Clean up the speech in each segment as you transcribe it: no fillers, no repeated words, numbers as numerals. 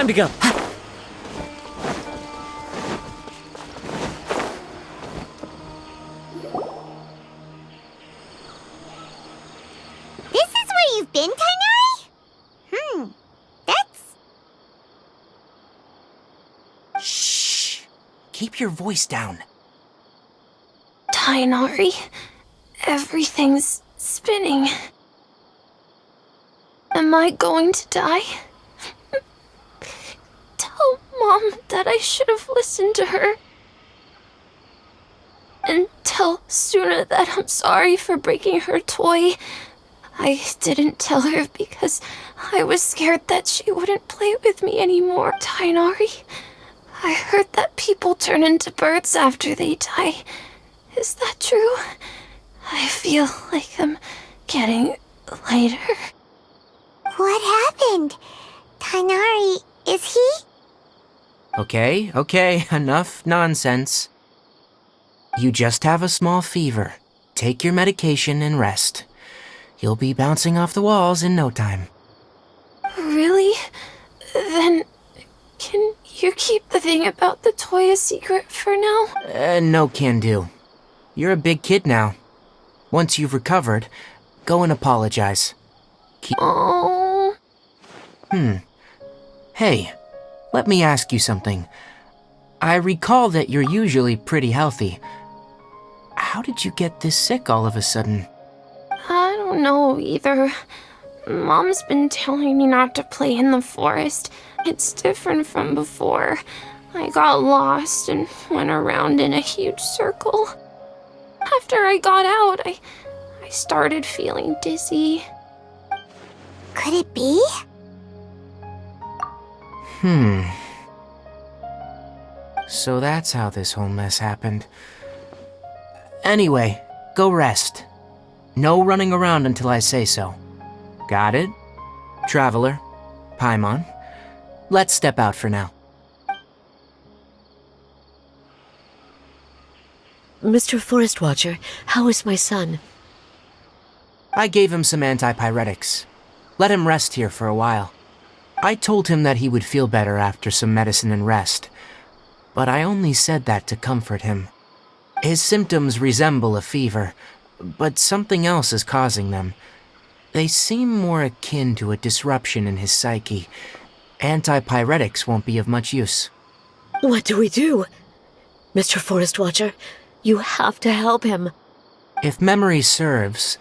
Time to go. This is where you've been, tignari? That's... Shh! Keep your voice down. Tignari, everything's spinning. Am I going to die? Tell Mom that I should have listened to her. And tell Suna that I'm sorry for breaking her toy. I didn't tell her because I was scared that she wouldn't play with me anymore. Tignari, I heard that people turn into birds after they die. Is that true? I feel like I'm getting lighter. What happened? Tignari, is he? Okay, enough nonsense. You just have a small fever. Take your medication and rest. You'll be bouncing off the walls in no time. Really? Then, can you keep the thing about the toy a secret for now? No can do. You're a big kid now. Once you've recovered, go and apologize. Oh. Hey, let me ask you something. I recall that you're usually pretty healthy. How did you get this sick all of a sudden? I don't know either. Mom's been telling me not to play in the forest. It's different from before. I got lost and went around in a huge circle. After I got out, I started feeling dizzy. Could it be? So that's how this whole mess happened. Anyway, go rest. No running around until I say so. Got it? Traveler, Paimon, let's step out for now. Mr. Forest Watcher, how is my son? I gave him some antipyretics. Let him rest here for a while. I told him that he would feel better after some medicine and rest, but I only said that to comfort him. His symptoms resemble a fever, but something else is causing them. They seem more akin to a disruption in his psyche. Antipyretics won't be of much use. What do we do? Mr. Forest Watcher, you have to help him. If memory serves,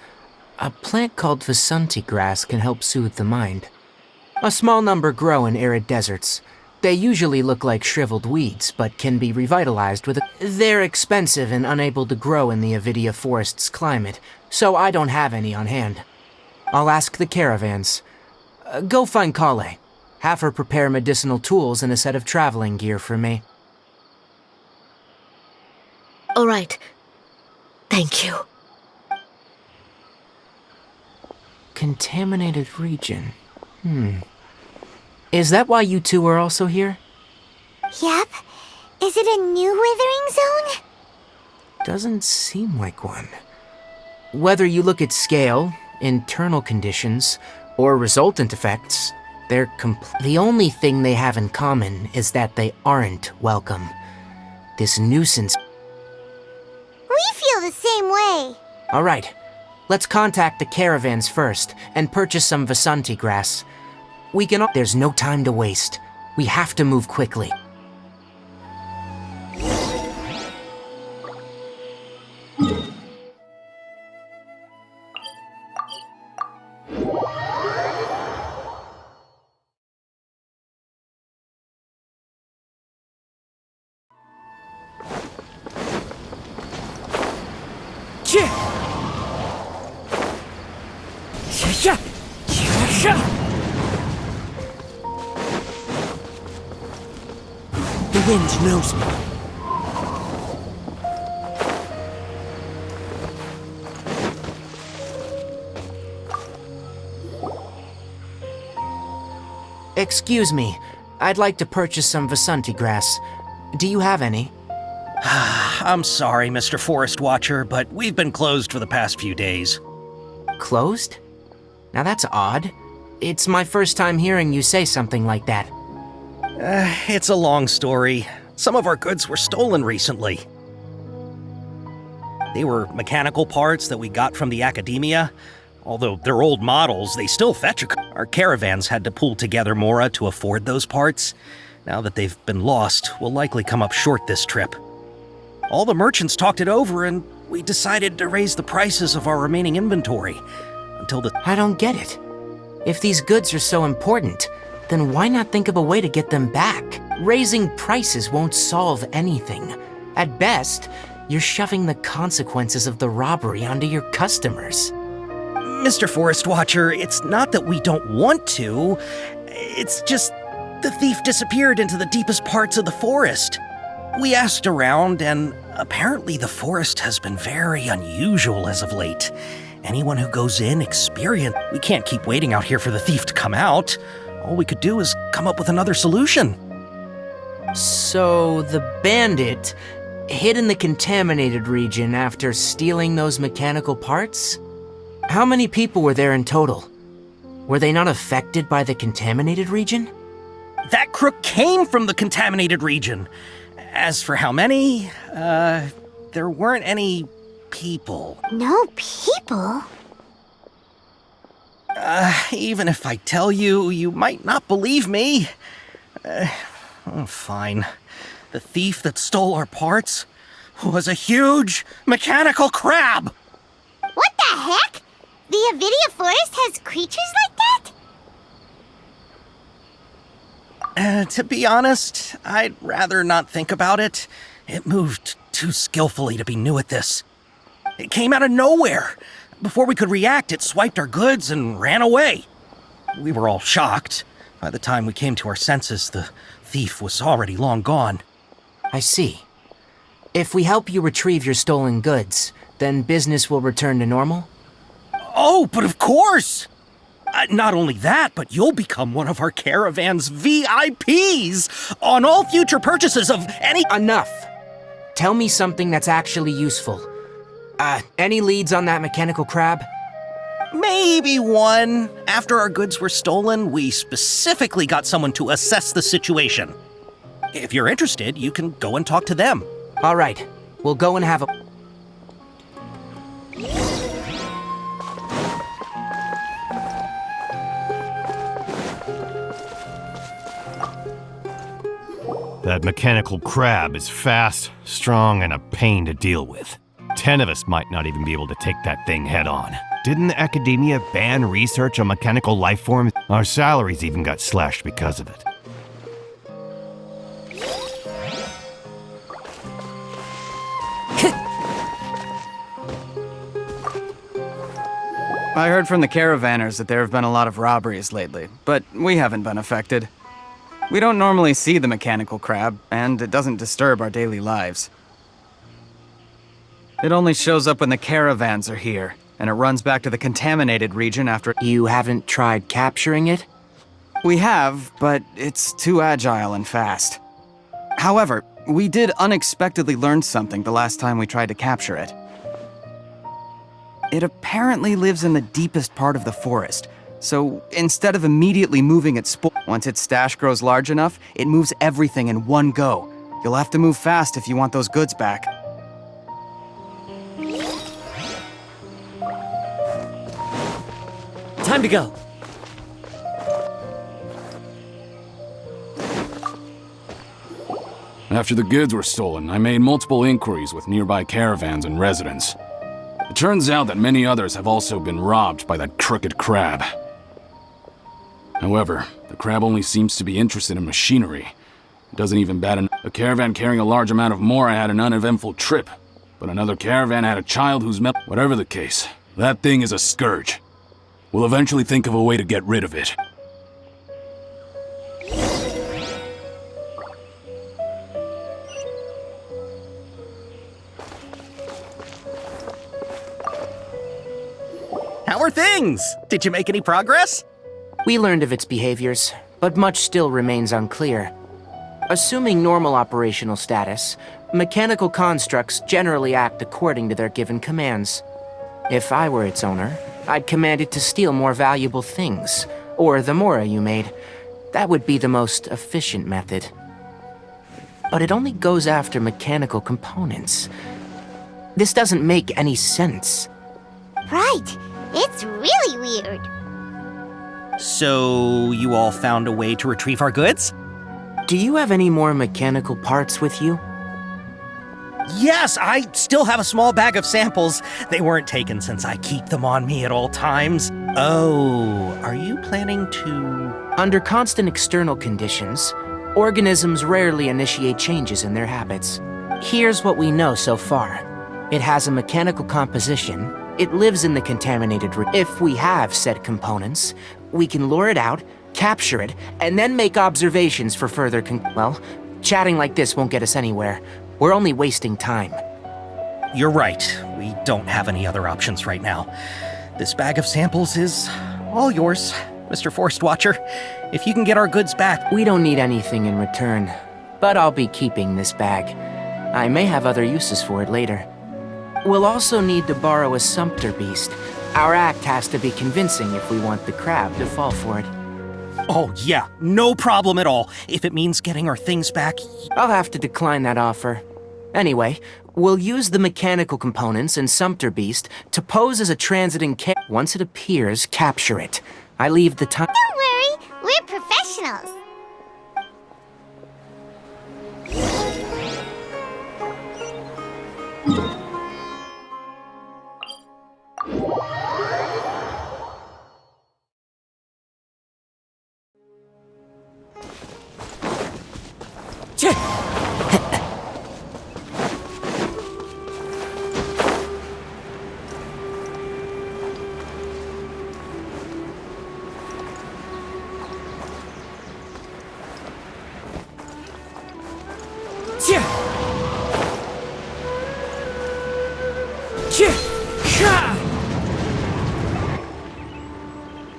a plant called Vasanti grass can help soothe the mind. A small number grow in arid deserts. They usually look like shriveled weeds, but can be revitalized with a... They're expensive and unable to grow in the Avidia forest's climate, so I don't have any on hand. I'll ask the caravans. Go find Kale. Have her prepare medicinal tools and a set of traveling gear for me. All right. Thank you. Contaminated region. Is that why you two are also here? Yep. Is it a new withering zone? Doesn't seem like one. Whether you look at scale, internal conditions, or resultant effects, they're the only thing they have in common is that they aren't welcome. This nuisance... We feel the same way. All right. Let's contact the caravans first and purchase some Vasanti grass. We can... There's no time to waste. We have to move quickly. The wind knows me. Excuse me. I'd like to purchase some Vasanti grass. Do you have any? I'm sorry, Mr. Forest Watcher, but we've been closed for the past few days. Closed? Now that's odd. It's my first time hearing you say something like that. It's a long story. Some of our goods were stolen recently. They were mechanical parts that we got from the academia. Although they're old models, they still fetch Our caravans had to pull together Mora to afford those parts. Now that they've been lost, we'll likely come up short this trip. All the merchants talked it over, and we decided to raise the prices of our remaining inventory until I don't get it. If these goods are so important, then why not think of a way to get them back? Raising prices won't solve anything. At best, you're shoving the consequences of the robbery onto your customers. Mr. Forest Watcher, it's not that we don't want to. It's just the thief disappeared into the deepest parts of the forest. We asked around, and apparently the forest has been very unusual as of late. Anyone who goes in experience. We can't keep waiting out here for the thief to come out. All we could do is come up with another solution. So the bandit hid in the contaminated region after stealing those mechanical parts? How many people were there in total? Were they not affected by the contaminated region? That crook came from the contaminated region. As for how many, there weren't any people. No people? Even if I tell you, you might not believe me. Fine. The thief that stole our parts was a huge mechanical crab. What the heck? The Avidia forest has creatures like that? To be honest, I'd rather not think about it. It moved too skillfully to be new at this. It came out of nowhere. Before we could react, it swiped our goods and ran away. We were all shocked. By the time we came to our senses, the thief was already long gone. I see. If we help you retrieve your stolen goods, then business will return to normal? Oh, but of course! Not only that, but you'll become one of our caravan's VIPs on all future purchases of any— Enough! Tell me something that's actually useful. Any leads on that mechanical crab? Maybe one. After our goods were stolen, we specifically got someone to assess the situation. If you're interested, you can go and talk to them. All right, we'll go and have a— That mechanical crab is fast, strong, and a pain to deal with. 10 of us might not even be able to take that thing head on. Didn't the academia ban research on mechanical life forms? Our salaries even got slashed because of it. I heard from the caravanners that there have been a lot of robberies lately, but we haven't been affected. We don't normally see the mechanical crab, and it doesn't disturb our daily lives. It only shows up when the caravans are here, and it runs back to the contaminated region after— You haven't tried capturing it? We have, but it's too agile and fast. However, we did unexpectedly learn something the last time we tried to capture it. It apparently lives in the deepest part of the forest, so instead of immediately moving its once its stash grows large enough, it moves everything in one go. You'll have to move fast if you want those goods back. Time to go. After the goods were stolen, I made multiple inquiries with nearby caravans and residents. It turns out that many others have also been robbed by that crooked crab. However, the crab only seems to be interested in machinery. It doesn't even bat an— A caravan carrying a large amount of Mora had an uneventful trip, but another caravan had a child who's met— Whatever the case, that thing is a scourge. We'll eventually think of a way to get rid of it. How are things? Did you make any progress? We learned of its behaviors, but much still remains unclear. Assuming normal operational status, mechanical constructs generally act according to their given commands. If I were its owner, I'd command it to steal more valuable things, or the Mora you made. That would be the most efficient method. But it only goes after mechanical components. This doesn't make any sense. Right. It's really weird. So, you all found a way to retrieve our goods? Do you have any more mechanical parts with you? Yes, I still have a small bag of samples. They weren't taken since I keep them on me at all times. Oh, are you planning to... Under constant external conditions, organisms rarely initiate changes in their habits. Here's what we know so far. It has a mechanical composition. It lives in the contaminated region. If we have said components, we can lure it out, capture it, and then make observations for further well, chatting like this won't get us anywhere. We're only wasting time. You're right. We don't have any other options right now. This bag of samples is all yours, Mr. Forest Watcher. If you can get our goods back... We don't need anything in return, but I'll be keeping this bag. I may have other uses for it later. We'll also need to borrow a sumpter beast. Our act has to be convincing if we want the crab to fall for it. Oh, yeah, no problem at all. If it means getting our things back... I'll have to decline that offer. Anyway, we'll use the mechanical components and Sumpter Beast to pose as a transiting Once it appears, capture it. I leave the time... Don't worry, we're professionals.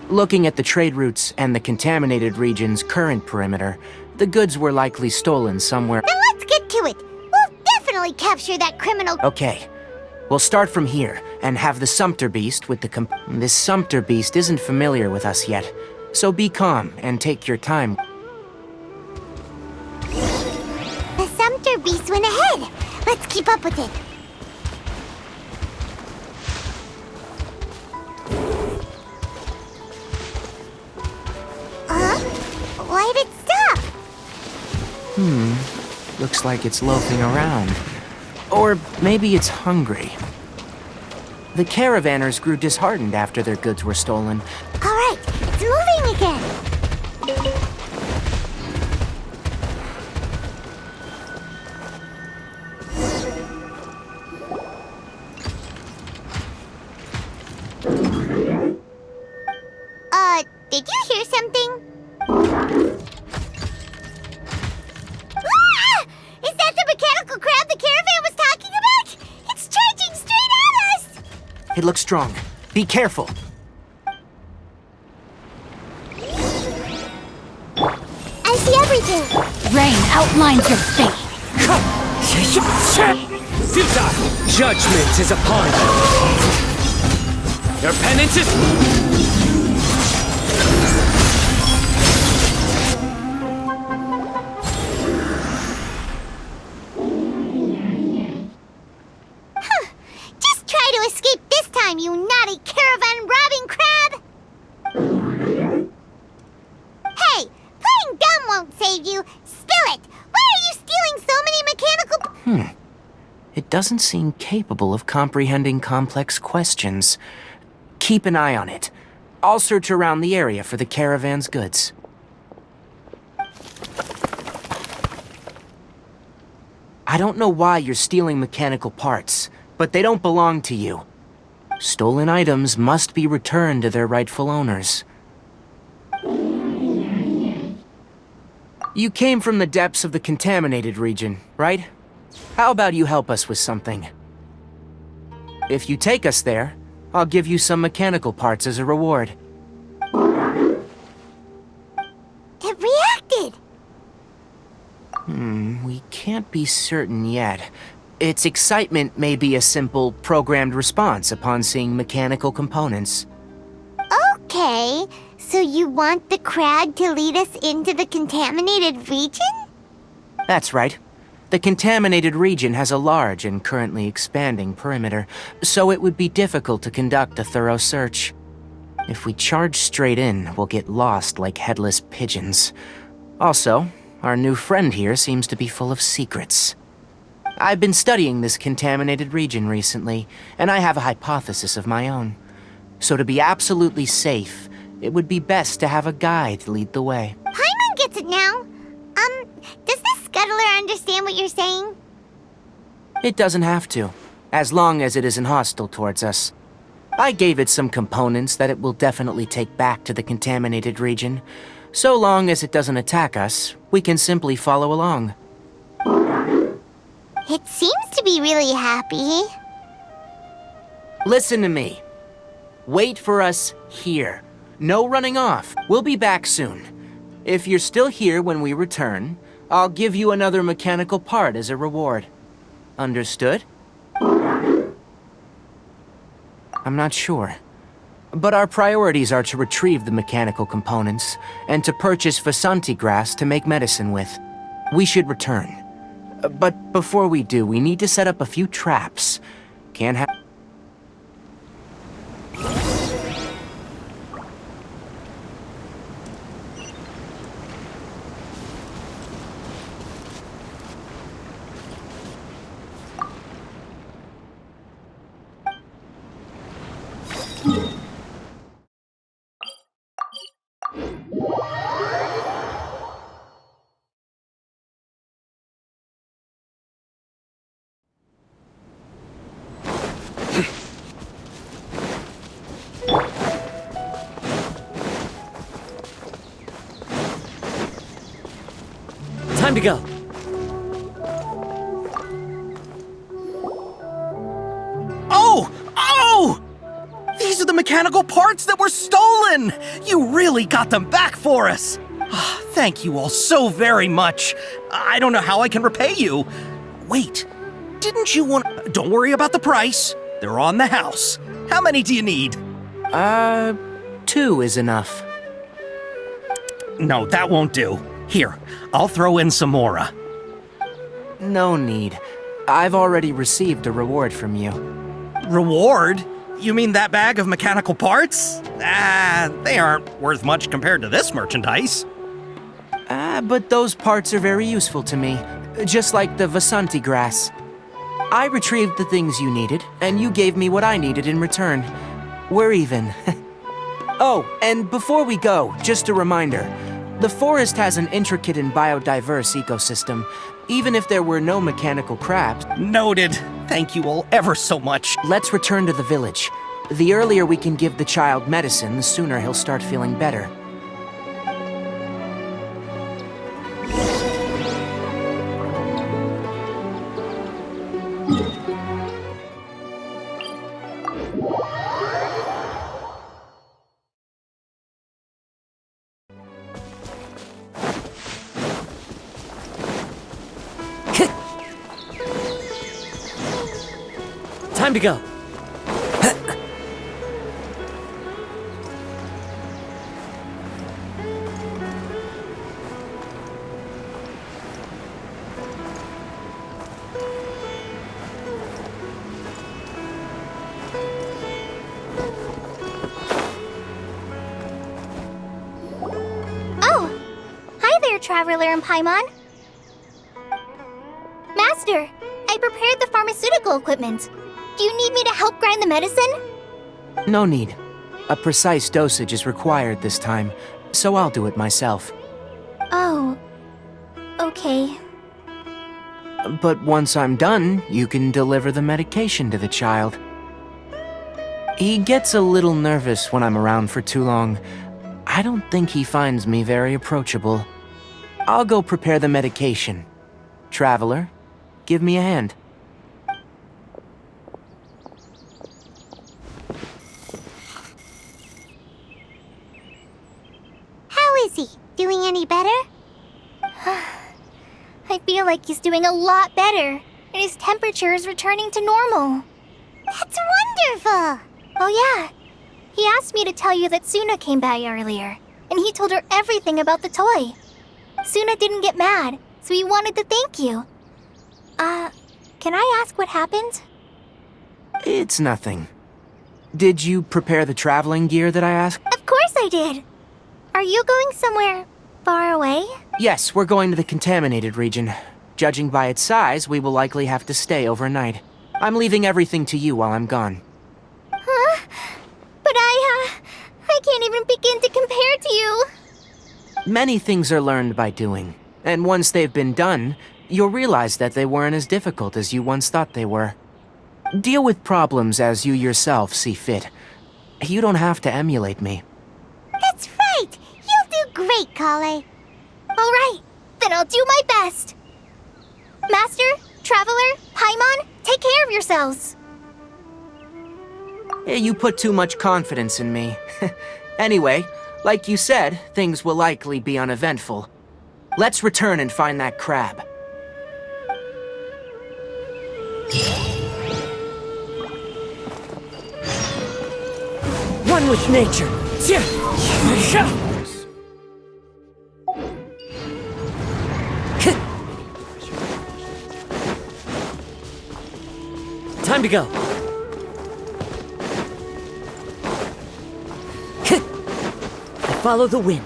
Looking at the trade routes and the contaminated region's current perimeter, the goods were likely stolen somewhere. Then let's get to it. We'll definitely capture that criminal. Okay, we'll start from here and have the Sumpter Beast with the This Sumpter Beast isn't familiar with us yet, so be calm and take your time. The Sumpter Beast went ahead. Let's keep up with it. Why'd it stop? Looks like it's loafing around. Or maybe it's hungry. The caravanners grew disheartened after their goods were stolen. All right, it's moving again. Did you hear something? Ah! Is that the mechanical crab the caravan was talking about? It's charging straight at us! It looks strong. Be careful. I see everything. Rain outlines your fate. Futile! Judgment is upon you. Your penance is... Just try to escape this time, you naughty caravan robbing crab! Hey, playing dumb won't save you. Spill it! Why are you stealing so many mechanical... It doesn't seem capable of comprehending complex questions. Keep an eye on it. I'll search around the area for the caravan's goods. I don't know why you're stealing mechanical parts, but they don't belong to you. Stolen items must be returned to their rightful owners. You came from the depths of the contaminated region, right? How about you help us with something? If you take us there, I'll give you some mechanical parts as a reward. It reacted! We can't be certain yet. Its excitement may be a simple, programmed response upon seeing mechanical components. Okay, So you want the crag to lead us into the contaminated region? That's right. The contaminated region has a large and currently expanding perimeter, so it would be difficult to conduct a thorough search. If we charge straight in, we'll get lost like headless pigeons. Also, our new friend here seems to be full of secrets. I've been studying this contaminated region recently, and I have a hypothesis of my own. So to be absolutely safe, it would be best to have a guide lead the way. Paimon gets it now. Does this scuttler understand what you're saying? It doesn't have to, as long as it isn't hostile towards us. I gave it some components that it will definitely take back to the contaminated region. So long as it doesn't attack us, we can simply follow along. It seems to be really happy. Listen to me. Wait for us here. No running off. We'll be back soon. If you're still here when we return, I'll give you another mechanical part as a reward. Understood? I'm not sure. But our priorities are to retrieve the mechanical components and to purchase Vasanti grass to make medicine with. We should return. But before we do, we need to set up a few traps. Can't have... Time to go. Oh! Oh! These are the mechanical parts that were stolen! You really got them back for us! Ah, thank you all so very much. I don't know how I can repay you. Wait, didn't you want... Don't worry about the price. They're on the house. How many do you need? 2 is enough. No, that won't do. Here, I'll throw in some more. No need. I've already received a reward from you. Reward? You mean that bag of mechanical parts? They aren't worth much compared to this merchandise. But those parts are very useful to me, just like the Vasanti grass. I retrieved the things you needed, and you gave me what I needed in return. We're even. Oh, and before we go, just a reminder. The forest has an intricate and biodiverse ecosystem, even if there were no mechanical crabs. Noted. Thank you all ever so much. Let's return to the village. The earlier we can give the child medicine, the sooner he'll start feeling better. Time to go. Oh! Hi there, Traveler and Paimon. Master, I prepared the pharmaceutical equipment. Do you need me to help grind the medicine? No need. A precise dosage is required this time, so I'll do it myself. Oh, okay. But once I'm done, you can deliver the medication to the child. He gets a little nervous when I'm around for too long. I don't think he finds me very approachable. I'll go prepare the medication. Traveler, give me a hand. How is he? Doing any better? I feel like he's doing a lot better, and his temperature is returning to normal. That's wonderful! Oh yeah, He asked me to tell you that Suna came by earlier, and he told her everything about the toy. Suna didn't get mad, so he wanted to thank you. Can I ask what happened? It's nothing. Did you prepare the traveling gear that I asked? Of course I did. Are you going somewhere far away? Yes, we're going to the contaminated region. Judging by its size, we will likely have to stay overnight. I'm leaving everything to you while I'm gone. Huh? But I can't even begin to compare to you. Many things are learned by doing, and once they've been done, you'll realize that they weren't as difficult as you once thought they were. Deal with problems as you yourself see fit. You don't have to emulate me. That's right! You'll do great, Kale. All right, then I'll do my best. Master, Traveler, Paimon, take care of yourselves. You put too much confidence in me. Anyway, like you said, things will likely be uneventful. Let's return and find that crab. One with nature. Time to go. Follow the wind.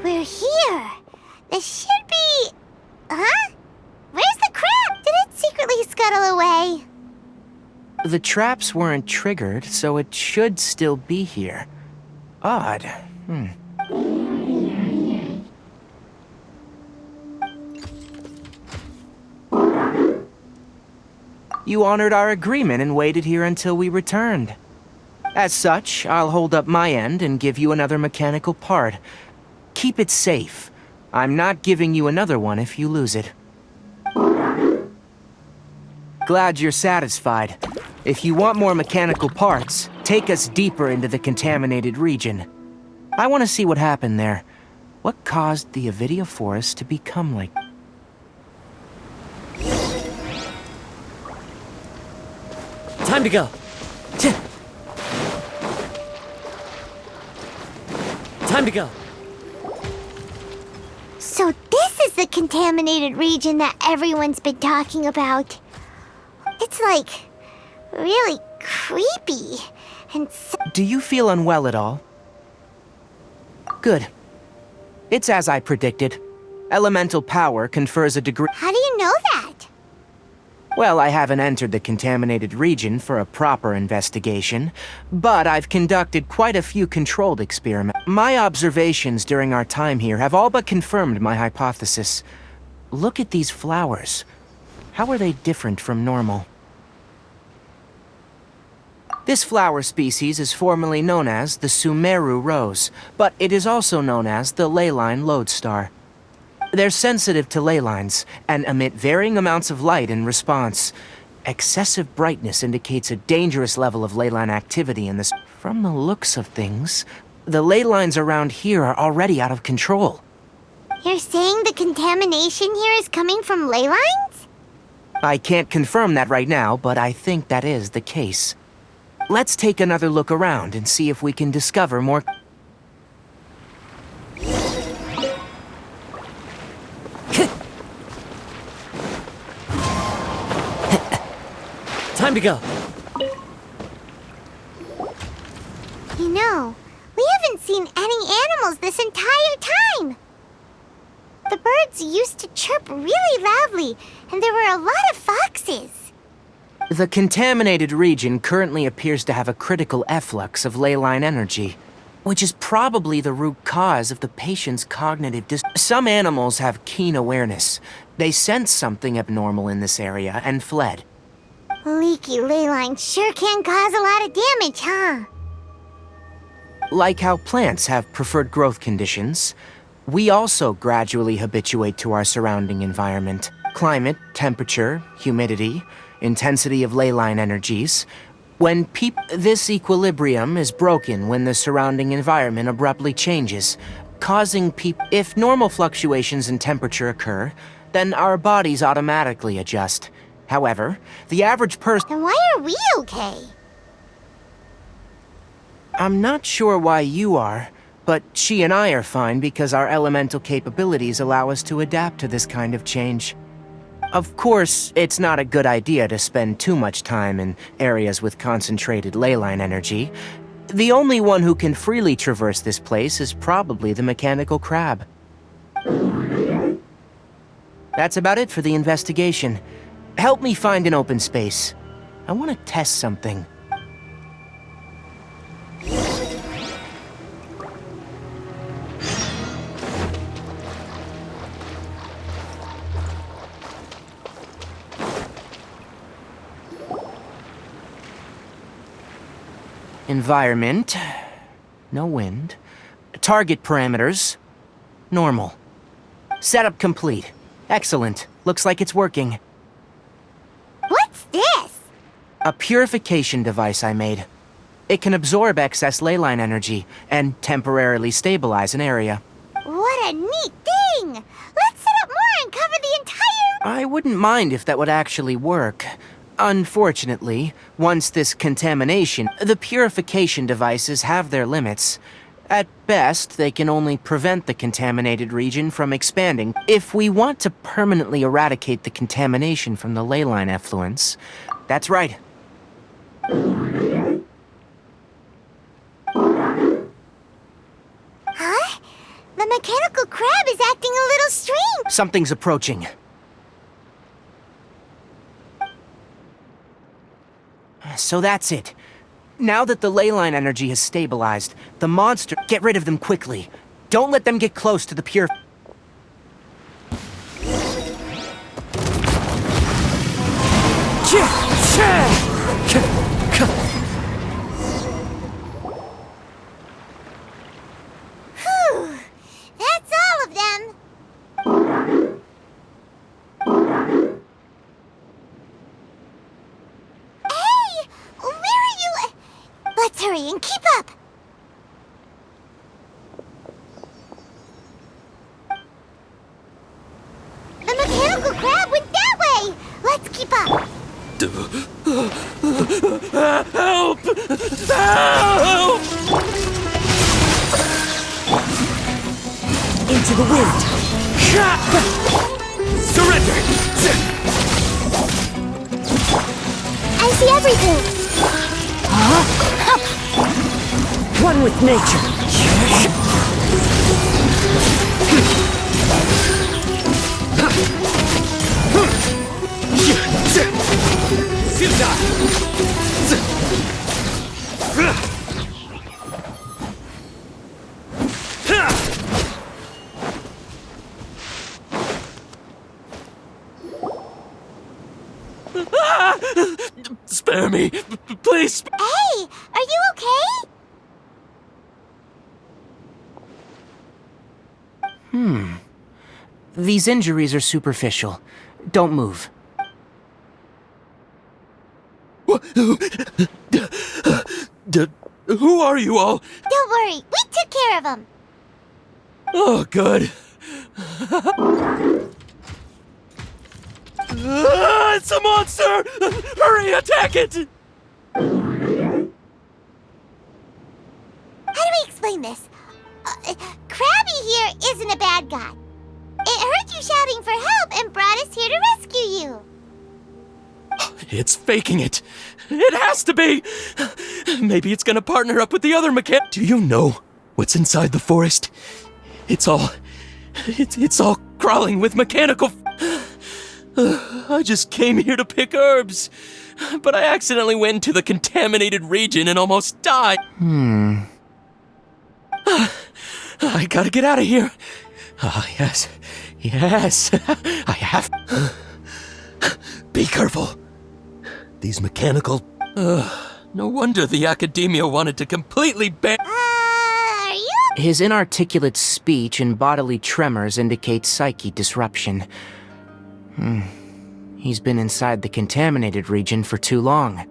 We're here. This should be... Huh? Where's the crab? Did it secretly scuttle away? The traps weren't triggered, so it should still be here. Odd. You honored our agreement and waited here until we returned. As such, I'll hold up my end and give you another mechanical part. Keep it safe. I'm not giving you another one if you lose it. Glad you're satisfied. If you want more mechanical parts, take us deeper into the contaminated region. I want to see what happened there. What caused the Avidia forest to become like... Time to go. Time to go. So this is the contaminated region that everyone's been talking about. It's like really creepy and Do you feel unwell at all? Good. It's as I predicted. Elemental power confers a degree... How do you know that? Well, I haven't entered the contaminated region for a proper investigation, but I've conducted quite a few controlled experiments. My observations during our time here have all but confirmed my hypothesis. Look at these flowers. How are they different from normal? This flower species is formerly known as the Sumeru rose, but it is also known as the leyline lodestar. They're sensitive to ley lines and emit varying amounts of light in response. Excessive brightness indicates a dangerous level of ley line activity in this. From the looks of things, the ley lines around here are already out of control. You're saying the contamination here is coming from ley lines? I can't confirm that right now, but I think that is the case. Let's take another look around and see if we can discover more... Time to go. You know, we haven't seen any animals this entire time. The birds used to chirp really loudly, and there were a lot of foxes. The contaminated region currently appears to have a critical efflux of ley line energy, which is probably the root cause of the patient's cognitive Some animals have keen awareness. They sensed something abnormal in this area and fled. Leaky ley lines sure can cause a lot of damage, huh? Like how plants have preferred growth conditions, we also gradually habituate to our surrounding environment. Climate, temperature, humidity, intensity of ley line energies. This equilibrium is broken when the surrounding environment abruptly changes, causing If normal fluctuations in temperature occur, then our bodies automatically adjust. However, the average person... Then why are we okay? I'm not sure why you are, but she and I are fine because our elemental capabilities allow us to adapt to this kind of change. Of course, it's not a good idea to spend too much time in areas with concentrated ley line energy. The only one who can freely traverse this place is probably the mechanical crab. That's about it for the investigation. Help me find an open space. I want to test something. Environment. No wind. Target parameters. Normal. Setup complete. Excellent. Looks like it's working. What's this? A purification device I made. It can absorb excess ley line energy and temporarily stabilize an area. What a neat thing! Let's set up more and cover the entire... I wouldn't mind if that would actually work. Unfortunately, once this contamination, the purification devices have their limits. At best, they can only prevent the contaminated region from expanding. If we want to permanently eradicate the contamination from the ley line effluents, that's right. Huh? The mechanical crab is acting a little strange. Something's approaching. So that's it. Now that the ley line energy has stabilized, the monster... Get rid of them quickly. Don't let them get close to the pure... Whew. That's all of them. Hey! Where are you? Let's hurry and keep up. The mechanical crab went that way. Let's keep up. Help! Help! Into the wind! Surrender! I see everything. One with nature! Spare me! Please! Hey, are you okay? These injuries are superficial. Don't move. Who are you all? Don't worry, we took care of him. Oh, good. It's a monster! Hurry, attack it! How do we explain this? Krabby here isn't a bad guy. It heard you shouting for help and brought us here to rescue you. It's faking it. It has to be. Maybe it's gonna partner up with the other mechanic. Do you know what's inside the forest? It's all crawling with mechanical... I just came here to pick herbs, but I accidentally went into the contaminated region and almost died. I gotta get out of here. Yes, I have. Be careful. These mechanical... no wonder the academia wanted to completely ban... Are you? His inarticulate speech and bodily tremors indicate psyche disruption. He's been inside the contaminated region for too long.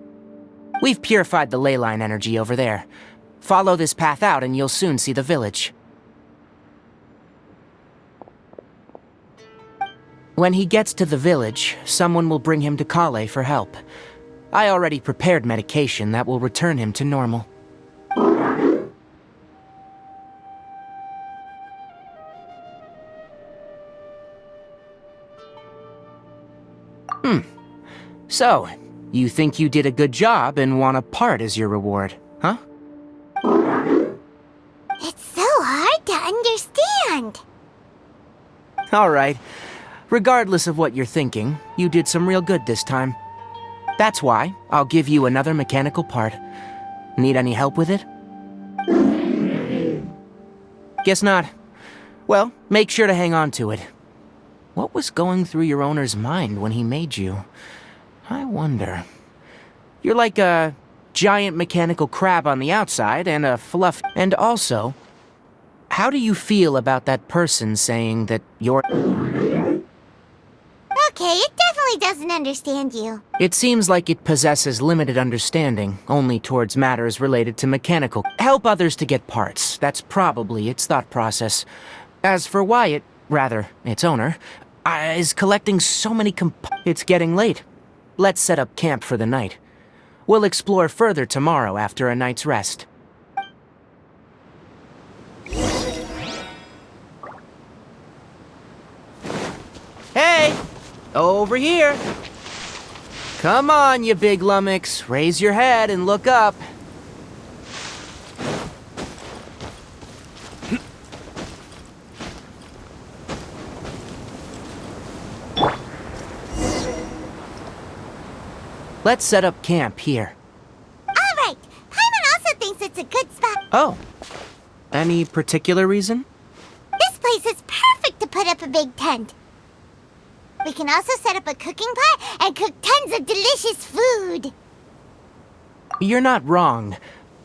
We've purified the ley line energy over there. Follow this path out and you'll soon see the village. When he gets to the village, someone will bring him to Kale for help. I already prepared medication that will return him to normal. So, you think you did a good job and want a part as your reward, huh? It's so hard to understand. Alright. Regardless of what you're thinking, you did some real good this time. That's why I'll give you another mechanical part. Need any help with it? Guess not. Well, make sure to hang on to it. What was going through your owner's mind when he made you? I wonder. You're like a giant mechanical crab on the outside and a fluff. And also, how do you feel about that person saying that you're... Okay, it definitely doesn't understand you. It seems like it possesses limited understanding, only towards matters related to mechanical. Help others to get parts. That's probably its thought process. As for why its owner, is collecting so many It's getting late. Let's set up camp for the night. We'll explore further tomorrow after a night's rest. Hey! Over here! Come on, you big lummox. Raise your head and look up. Let's set up camp here. All right. Paimon also thinks it's a good spot. Oh. Any particular reason? This place is perfect to put up a big tent. We can also set up a cooking pot and cook tons of delicious food. You're not wrong.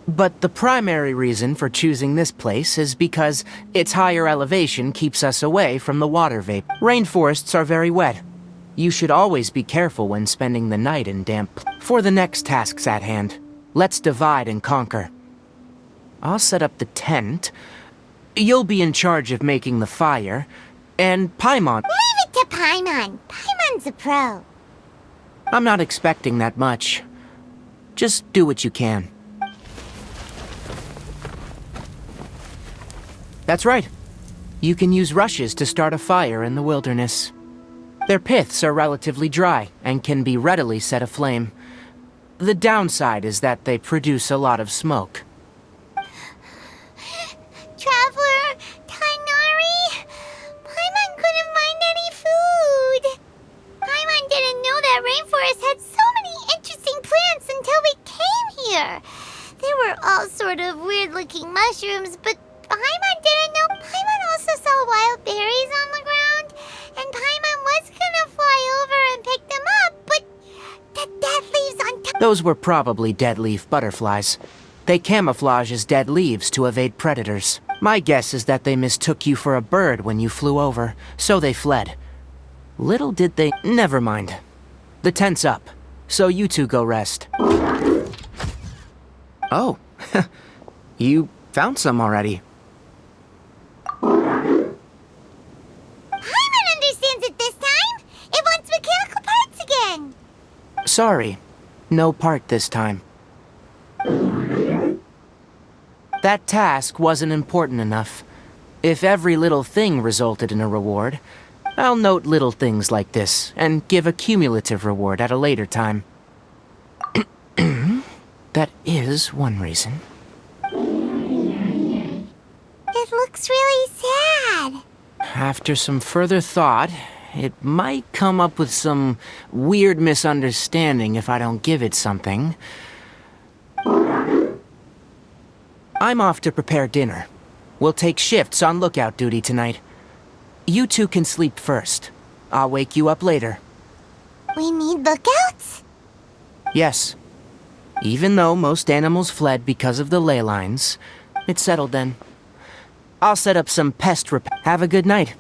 But the primary reason for choosing this place is because its higher elevation keeps us away from the water vapor. Rainforests are very wet. You should always be careful when spending the night in damp. For the next tasks at hand, let's divide and conquer. I'll set up the tent. You'll be in charge of making the fire. And Paimon... Leave it to Paimon. Paimon's a pro. I'm not expecting that much. Just do what you can. That's right. You can use rushes to start a fire in the wilderness. Their piths are relatively dry and can be readily set aflame. The downside is that they produce a lot of smoke. Traveler, tignari, Paimon couldn't find any food. Paimon didn't know that rainforest had so many interesting plants until we came here. They were all sort of weird-looking mushrooms, but Paimon didn't know. Paimon also saw wild berries on the ground, and Paimon was gonna fly over and pick them up, but the dead leaves on top. Those were probably dead leaf butterflies. They camouflage as dead leaves to evade predators. My guess is that they mistook you for a bird when you flew over, so they fled. Little did they... Never mind. The tent's up, so you two go rest. Oh, you found some already. Paimon understands it this time. It wants mechanical parts again. Sorry, no part this time. That task wasn't important enough. If every little thing resulted in a reward, I'll note little things like this and give a cumulative reward at a later time. That is one reason. It looks really sad. After some further thought, it might come up with some weird misunderstanding if I don't give it something. I'm off to prepare dinner. We'll take shifts on lookout duty tonight. You two can sleep first. I'll wake you up later. We need lookouts? Yes. Even though most animals fled because of the ley lines, it's settled then. I'll set up some pest Have a good night.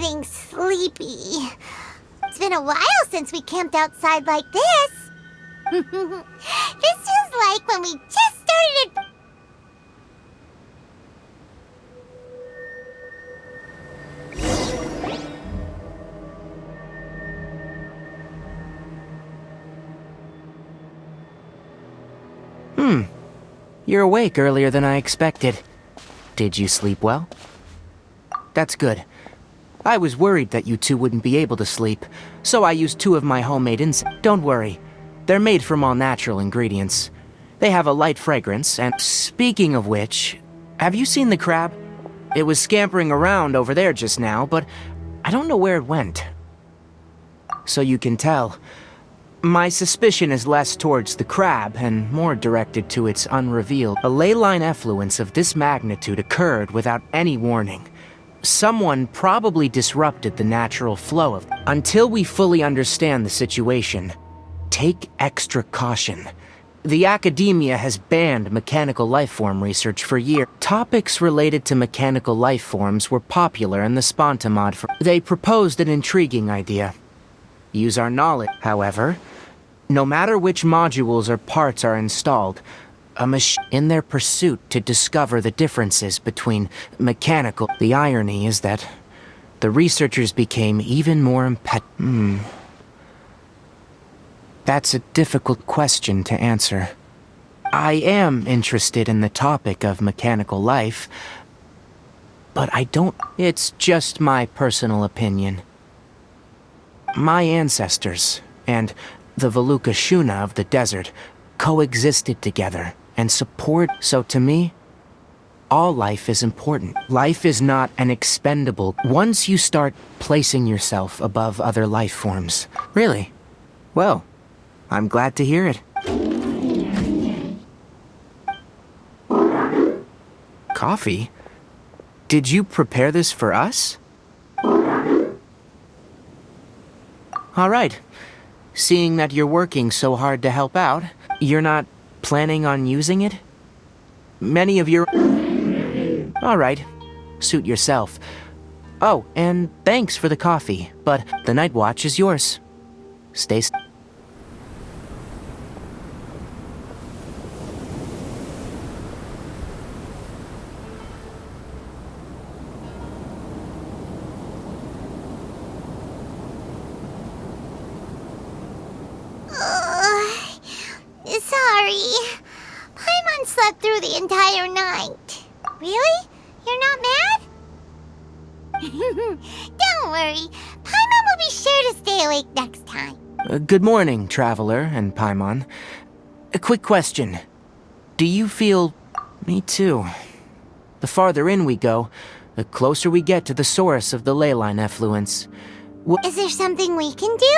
getting sleepy. It's been a while since we camped outside like this. This feels like when we just started. You're awake earlier than I expected. Did you sleep well? That's good. I was worried that you two wouldn't be able to sleep, so I used 2 of my homemade incense. Don't worry, they're made from all natural ingredients. They have a light fragrance, and speaking of which, have you seen the crab? It was scampering around over there just now, but I don't know where it went. So you can tell, my suspicion is less towards the crab and more directed to its unrevealed. A ley line effluence of this magnitude occurred without any warning. Someone probably disrupted the natural flow of. Until we fully understand the situation, take extra caution. The academia has banned mechanical lifeform research for years. Topics related to mechanical lifeforms were popular in the Spontamod. They proposed an intriguing idea. Use our knowledge. However, no matter which modules or parts are installed, a machine in their pursuit to discover the differences between mechanical. The irony is that the researchers became even more That's a difficult question to answer. I am interested in the topic of mechanical life, but I don't. It's just my personal opinion. My ancestors and the Veluca Shuna of the desert coexisted together and support. So to me, all life is important. Life is not an expendable. Once you start placing yourself above other life forms. Really? Well, I'm glad to hear it. Coffee? Did you prepare this for us? All right. Seeing that you're working so hard to help out, you're not planning on using it? Many of your... All right. Suit yourself. Oh, and thanks for the coffee, but the night watch is yours. Stay... Sorry. Paimon slept through the entire night. Really? You're not mad? Don't worry. Paimon will be sure to stay awake next time. Good morning, Traveler and Paimon. A quick question. Do you feel... Me too. The farther in we go, the closer we get to the source of the ley line effluence. Is there something we can do?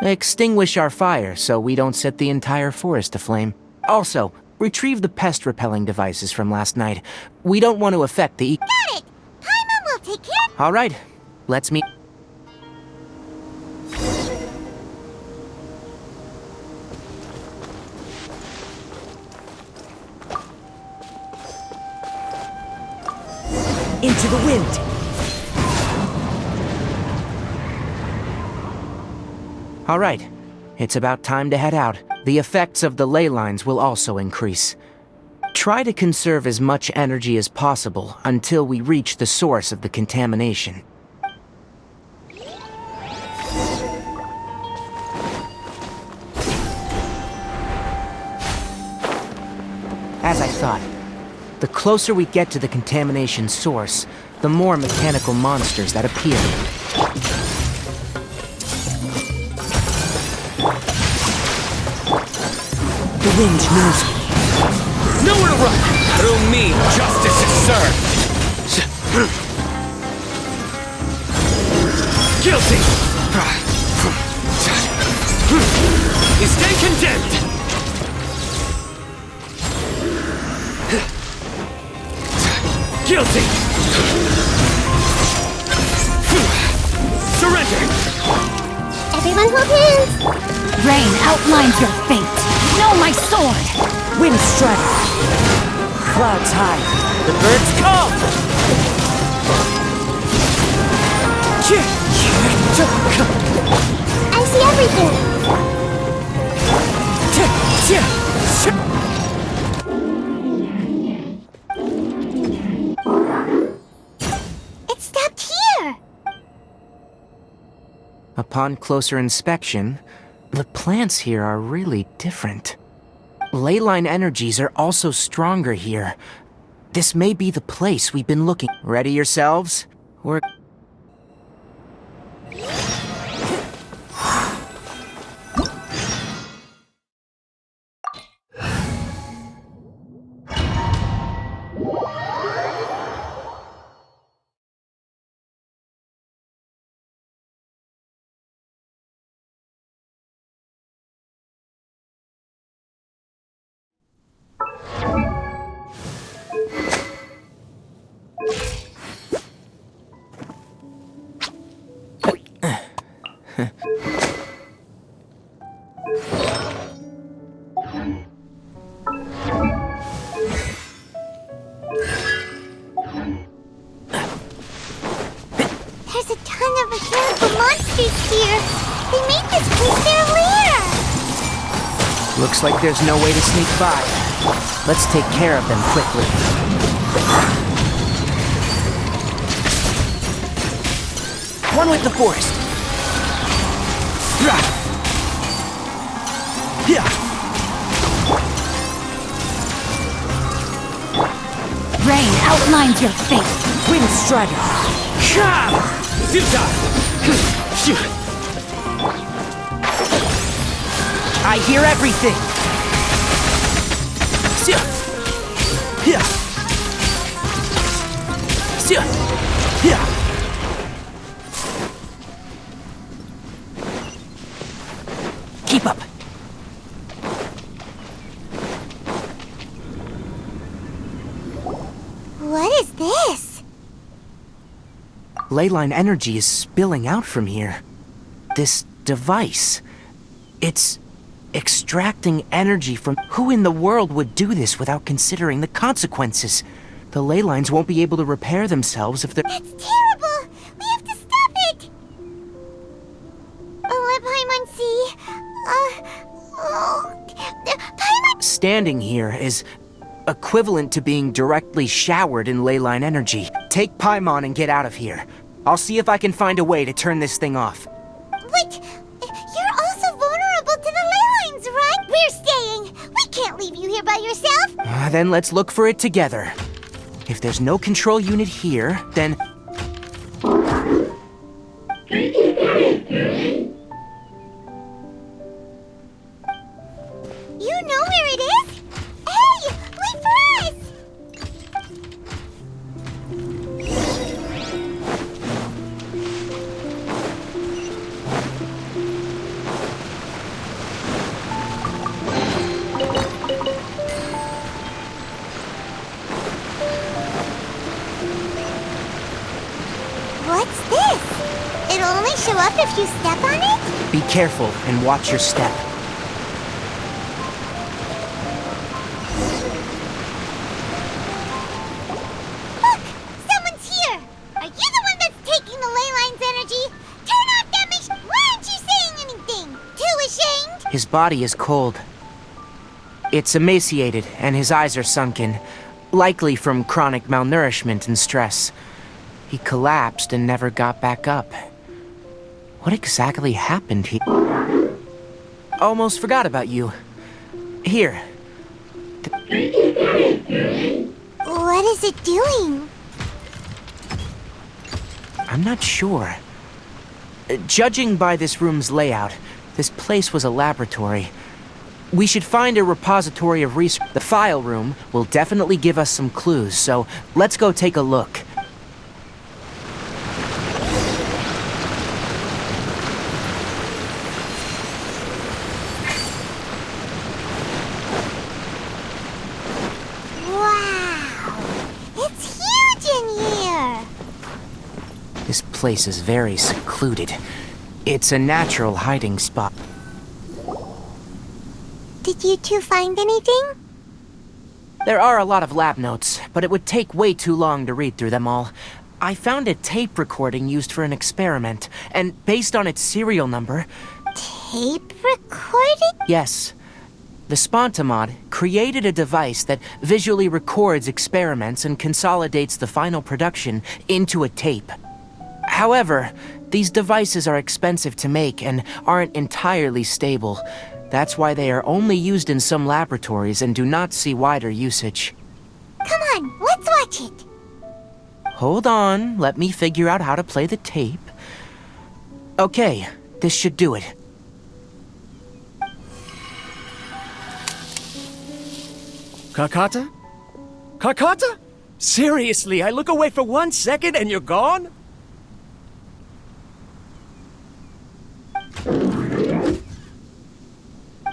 Extinguish our fire so we don't set the entire forest aflame. Also, retrieve the pest-repelling devices from last night. We don't want to affect the... Got it! Paimon will take care... All right, let's meet... Into the wind! All right, it's about time to head out. The effects of the ley lines will also increase. Try to conserve as much energy as possible until we reach the source of the contamination. As I thought, the closer we get to the contamination source, the more mechanical monsters that appear. The wind knows me. Nowhere to run! Through me, justice is served! Guilty! You stand condemned! Guilty! Surrender! Everyone hold hands! Rain outlines your fate. Know my sword! Wind strike! Clouds high. The birds come! Upon closer inspection, the plants here are really different. Leyline energies are also stronger here. This may be the place we've been looking. Ready yourselves? We're... There's a ton of mechanical monsters here. They made this place their lair. Looks like there's no way to sneak by. Let's take care of them quickly. One with the forest. Rain outlines your fate. Wind Strider. I hear everything. Keep up. What is this? Leyline energy is spilling out from here. This device. It's extracting energy from... Who in the world would do this without considering the consequences? The ley lines won't be able to repair themselves if they're... That's terrible! We have to stop it! Paimon... Standing here is equivalent to being directly showered in leyline energy. Take Paimon and get out of here. I'll see if I can find a way to turn this thing off. Wait! You're also vulnerable to the ley lines, right? We're staying! We can't leave you here by yourself! Then let's look for it together. If there's no control unit here, then... You know where it is? Hey! Wait for us! What's this? It'll only show up if you step on it? Be careful and watch your step. Look! Someone's here! Are you the one that's taking the ley line's energy? Turn off that machine! Why aren't you saying anything? Too ashamed? His body is cold. It's emaciated, and his eyes are sunken, likely from chronic malnourishment and stress. He collapsed and never got back up. What exactly happened here? Almost forgot about you. Here. What is it doing? I'm not sure. Judging by this room's layout, this place was a laboratory. We should find a repository of research. The file room will definitely give us some clues, so let's go take a look. This place is very secluded. It's a natural hiding spot. Did you two find anything? There are a lot of lab notes, but it would take way too long to read through them all. I found a tape recording used for an experiment, and based on its serial number... Tape recording? Yes. The Spontamod created a device that visually records experiments and consolidates the final production into a tape. However, These devices are expensive to make and aren't entirely stable. That's why they are only used in some laboratories and do not see wider usage. Come on, let's watch it. Hold on, let me figure out how to play the tape. Okay, this should do it. Karkata? Karkata? Seriously, I look away for 1 second and you're gone?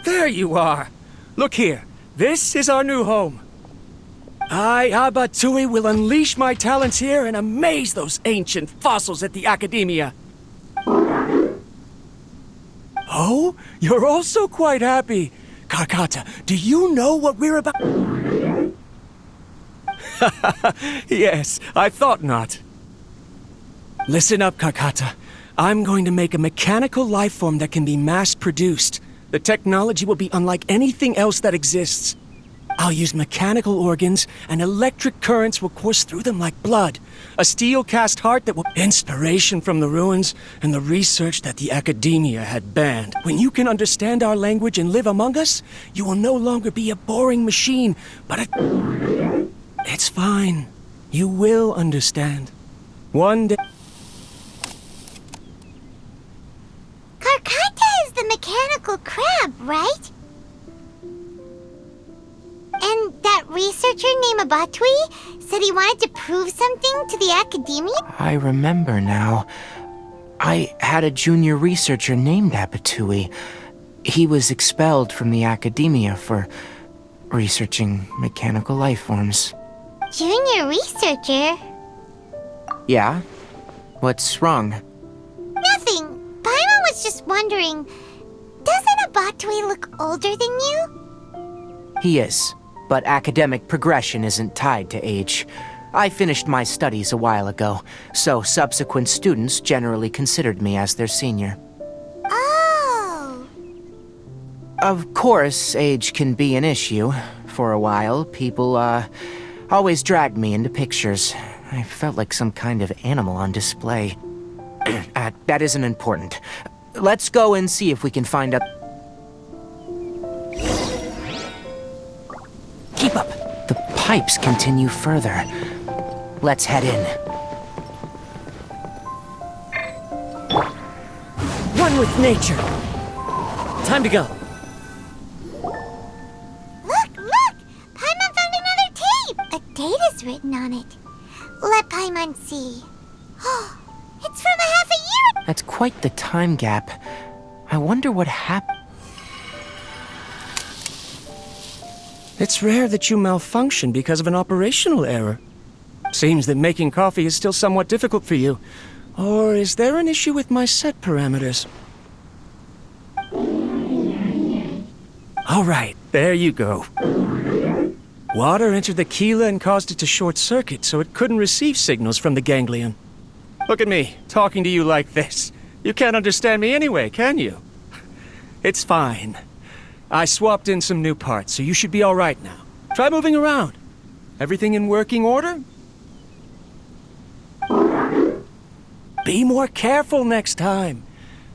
There you are. Look here. This is our new home. I, Abatui, will unleash my talents here and amaze those ancient fossils at the Academia. Oh, you're also quite happy. Karkata, do you know what we're about? Yes, I thought not. Listen up, Karkata. I'm going to make a mechanical life form that can be mass-produced. The technology will be unlike anything else that exists. I'll use mechanical organs, and electric currents will course through them like blood. A steel-cast heart that will... Inspiration from the ruins and the research that the Academia had banned. When you can understand our language and live among us, you will no longer be a boring machine, but a... It's fine. You will understand. One day... Karkata is the mechanical crab, right? And that researcher named Abatui said he wanted to prove something to the Academia? I remember now. I had a junior researcher named Abatui. He was expelled from the Academia for researching mechanical life forms. Junior researcher? Yeah? What's wrong? Nothing. Paimon was just wondering, doesn't Abatui look older than you? He is, but academic progression isn't tied to age. I finished my studies a while ago, so subsequent students generally considered me as their senior. Oh. Of course, age can be an issue. For a while, people, always dragged me into pictures. I felt like some kind of animal on display. That isn't important. Let's go and see if we can find out... Keep up! The pipes continue further. Let's head in. One with nature. Time to go. Look! Paimon found another tape! A date is written on it. Let Paimon see. Oh, it's from a half a year. That's quite the time gap. I wonder what happened. It's rare that you malfunction because of an operational error. Seems that making coffee is still somewhat difficult for you. Or is there an issue with my set parameters? All right, there you go. Water entered the chela and caused it to short-circuit, so it couldn't receive signals from the ganglion. Look at me, talking to you like this. You can't understand me anyway, can you? It's fine. I swapped in some new parts, so you should be all right now. Try moving around. Everything in working order? Be more careful next time.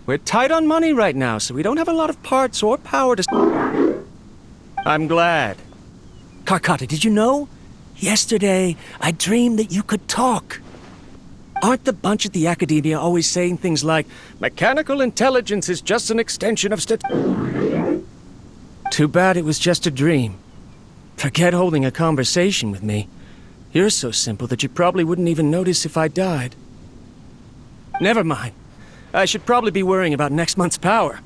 We're tight on money right now, so we don't have a lot of parts or power to... I'm glad. Karkata, did you know? Yesterday, I dreamed that you could talk. Aren't the bunch at the Academia always saying things like, mechanical intelligence is just an extension of Too bad it was just a dream. Forget holding a conversation with me. You're so simple that you probably wouldn't even notice if I died. Never mind. I should probably be worrying about next month's power.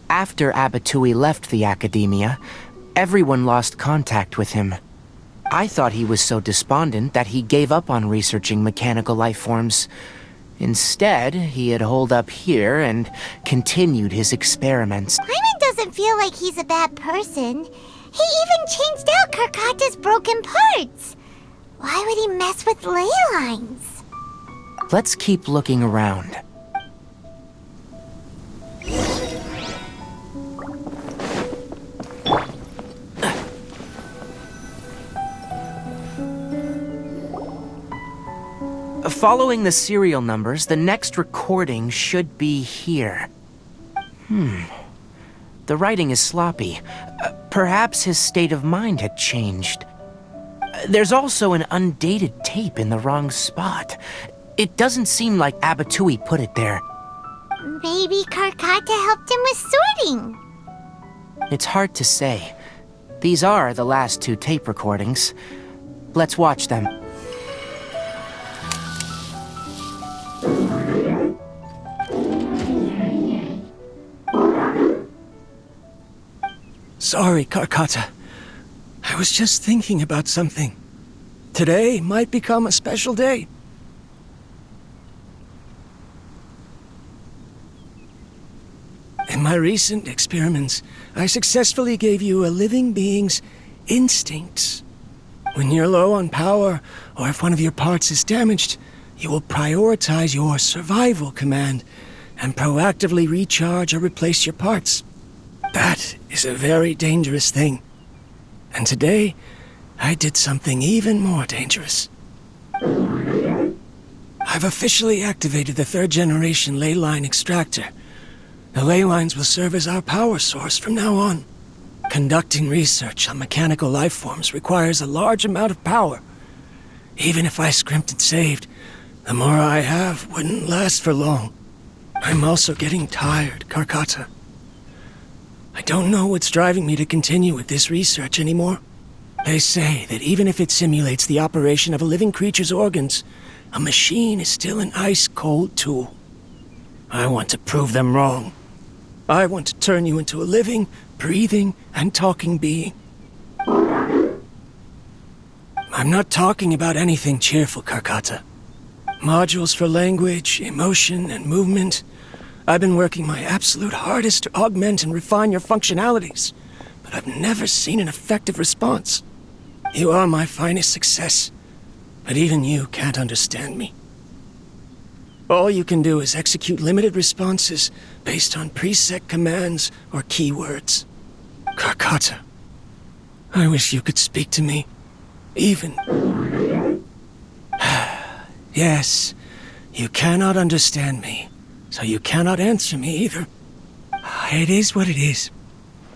After Abatui left the Academia, everyone lost contact with him. I thought he was so despondent that he gave up on researching mechanical life forms. Instead, he had holed up here and continued his experiments. Paimon doesn't feel like he's a bad person. He even changed out Karkata's broken parts. Why would he mess with ley lines? Let's keep looking around. Following the serial numbers, the next recording should be here. The writing is sloppy. Perhaps his state of mind had changed. There's also an undated tape in the wrong spot. It doesn't seem like Abatui put it there. Maybe Karkata helped him with sorting. It's hard to say. These are the last 2 tape recordings. Let's watch them. Sorry, Karkata. I was just thinking about something. Today might become a special day. In my recent experiments, I successfully gave you a living being's instincts. When you're low on power, or if one of your parts is damaged, you will prioritize your survival command and proactively recharge or replace your parts. That is a very dangerous thing. And today, I did something even more dangerous. I've officially activated the 3rd generation ley line extractor. The ley lines will serve as our power source from now on. Conducting research on mechanical life forms requires a large amount of power. Even if I scrimped and saved, the more I have wouldn't last for long. I'm also getting tired, Karkata. I don't know what's driving me to continue with this research anymore. They say that even if it simulates the operation of a living creature's organs, a machine is still an ice-cold tool. I want to prove them wrong. I want to turn you into a living, breathing, and talking being. I'm not talking about anything cheerful, Karkata. Modules for language, emotion, and movement. I've been working my absolute hardest to augment and refine your functionalities, but I've never seen an effective response. You are my finest success, but even you can't understand me. All you can do is execute limited responses based on preset commands or keywords. Karkata, I wish you could speak to me, even. Yes, you cannot understand me, so you cannot answer me either. It is what it is.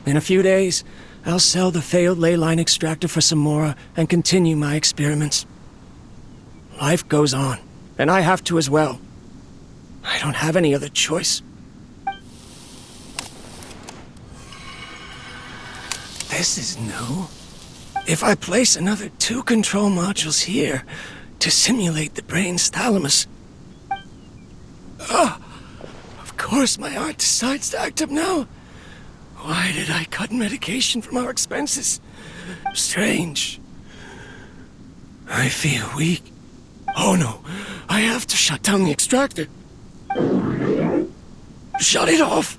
In a few days, I'll sell the failed ley line extractor for some more and continue my experiments. Life goes on, and I have to as well. I don't have any other choice. This is new. If I place another 2 control modules here to simulate the brain's thalamus... Of course my heart decides to act up now. Why did I cut medication from our expenses? Strange. I feel weak. Oh no, I have to shut down the extractor. Shut it off.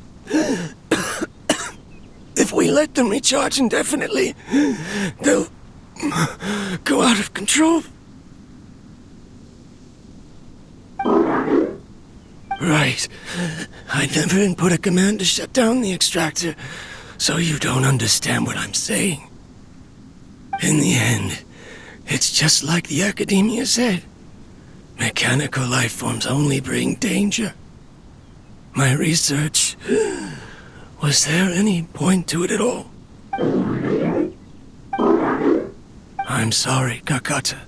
If we let them recharge indefinitely, they'll go out of control. Right. I never input a command to shut down the extractor, so you don't understand what I'm saying. In the end, it's just like the academia said. Mechanical life forms only bring danger. My research... Was there any point to it at all? I'm sorry, Karkata.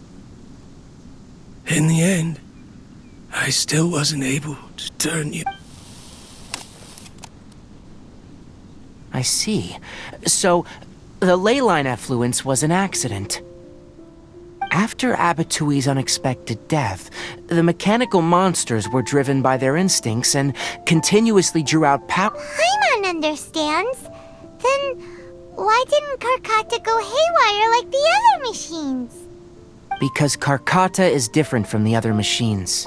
In the end, I still wasn't able to turn you... I see. So, the ley line effluence was an accident. After Abatui's unexpected death, the mechanical monsters were driven by their instincts and continuously drew out power. Paimon understands. Then why didn't Karkata go haywire like the other machines? Because Karkata is different from the other machines.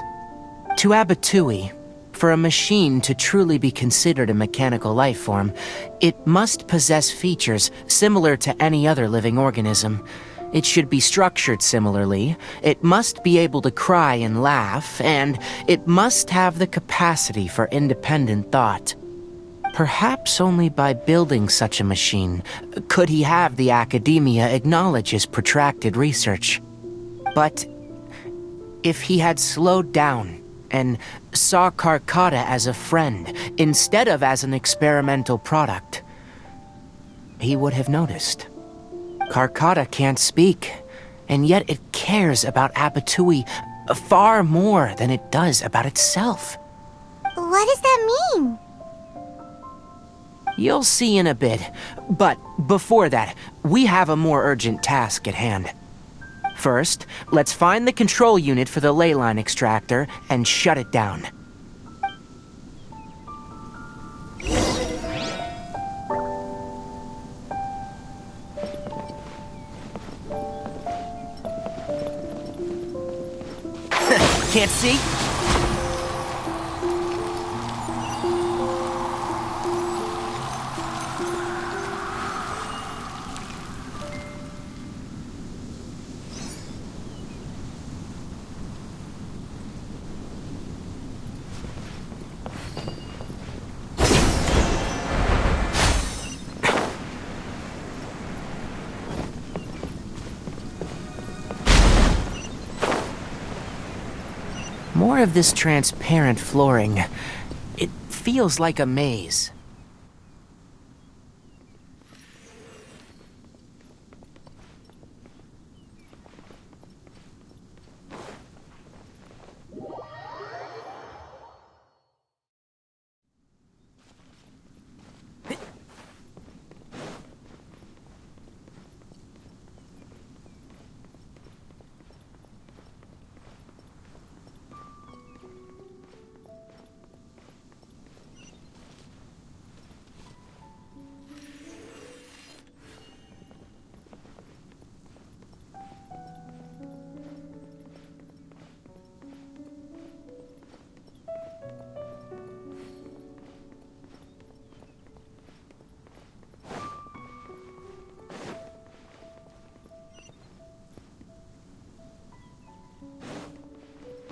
To Abatui, for a machine to truly be considered a mechanical life form, it must possess features similar to any other living organism. It should be structured similarly, it must be able to cry and laugh, and it must have the capacity for independent thought. Perhaps only by building such a machine could he have the academia acknowledge his protracted research. But If he had slowed down and saw Karkata as a friend instead of as an experimental product, he would have noticed. Karkata can't speak, and yet it cares about Abatui far more than it does about itself. What does that mean? You'll see in a bit, but before that, we have a more urgent task at hand. First, let's find the control unit for the ley line extractor and shut it down. Can't see? More of this transparent flooring. It feels like a maze.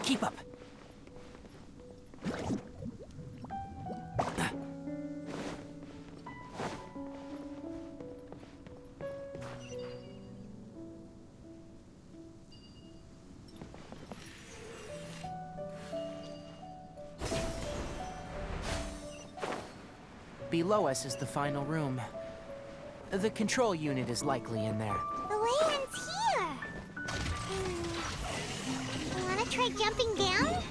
Keep up. Below us is the final room. The control unit is likely in there. The land's here. Wanna try jumping down?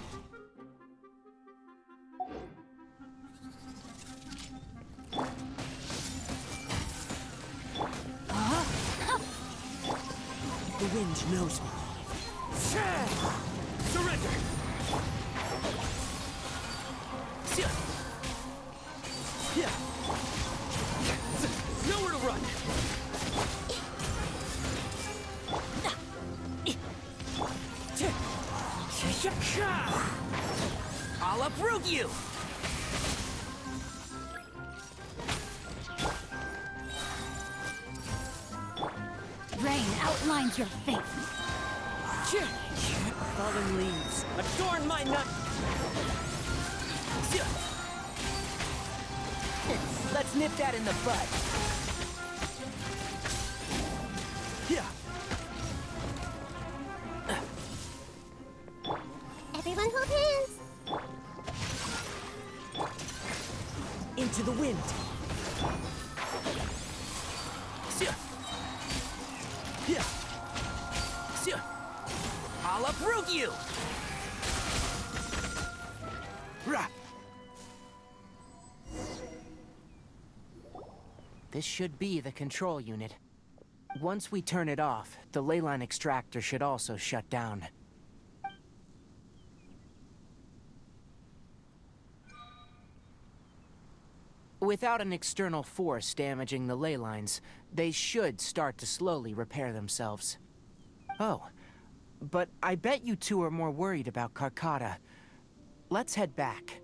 The wind knows me. Surrender! Nowhere to run! I'll uproot you! Rain outlines your fate. Fallen leaves adorn my night! Let's nip that in the bud. Everyone hold hands. Into the wind! I'll uproot you! This should be the control unit. Once we turn it off, the ley line extractor should also shut down. Without an external force damaging the ley lines, they should start to slowly repair themselves. Oh, but I bet you two are more worried about Karkata. Let's head back.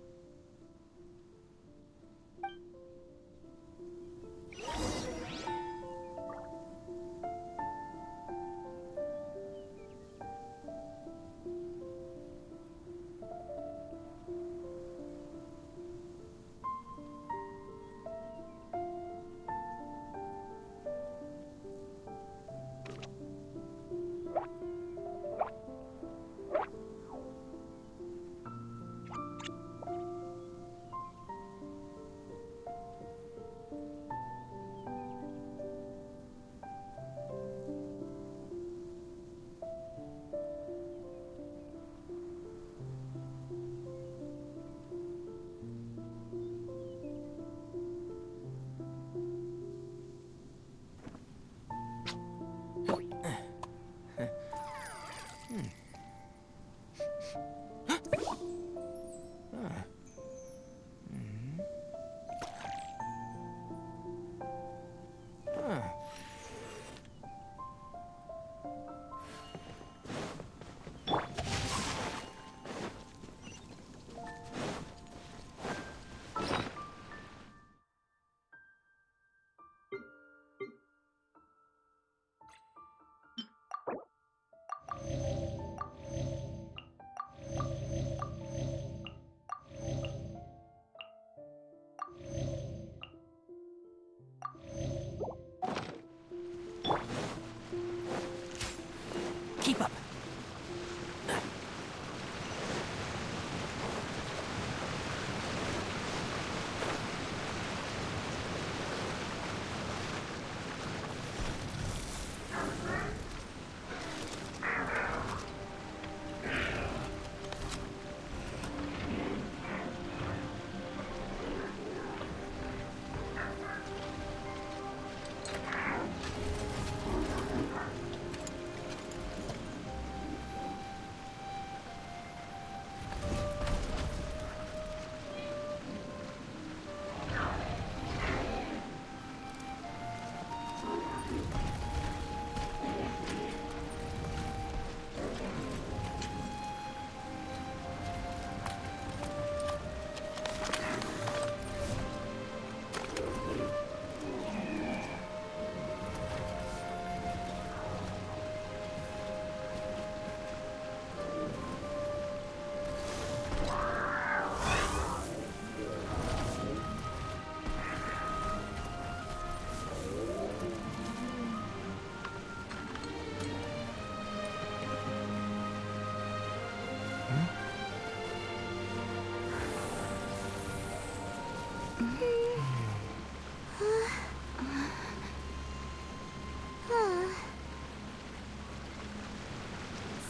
Keep up.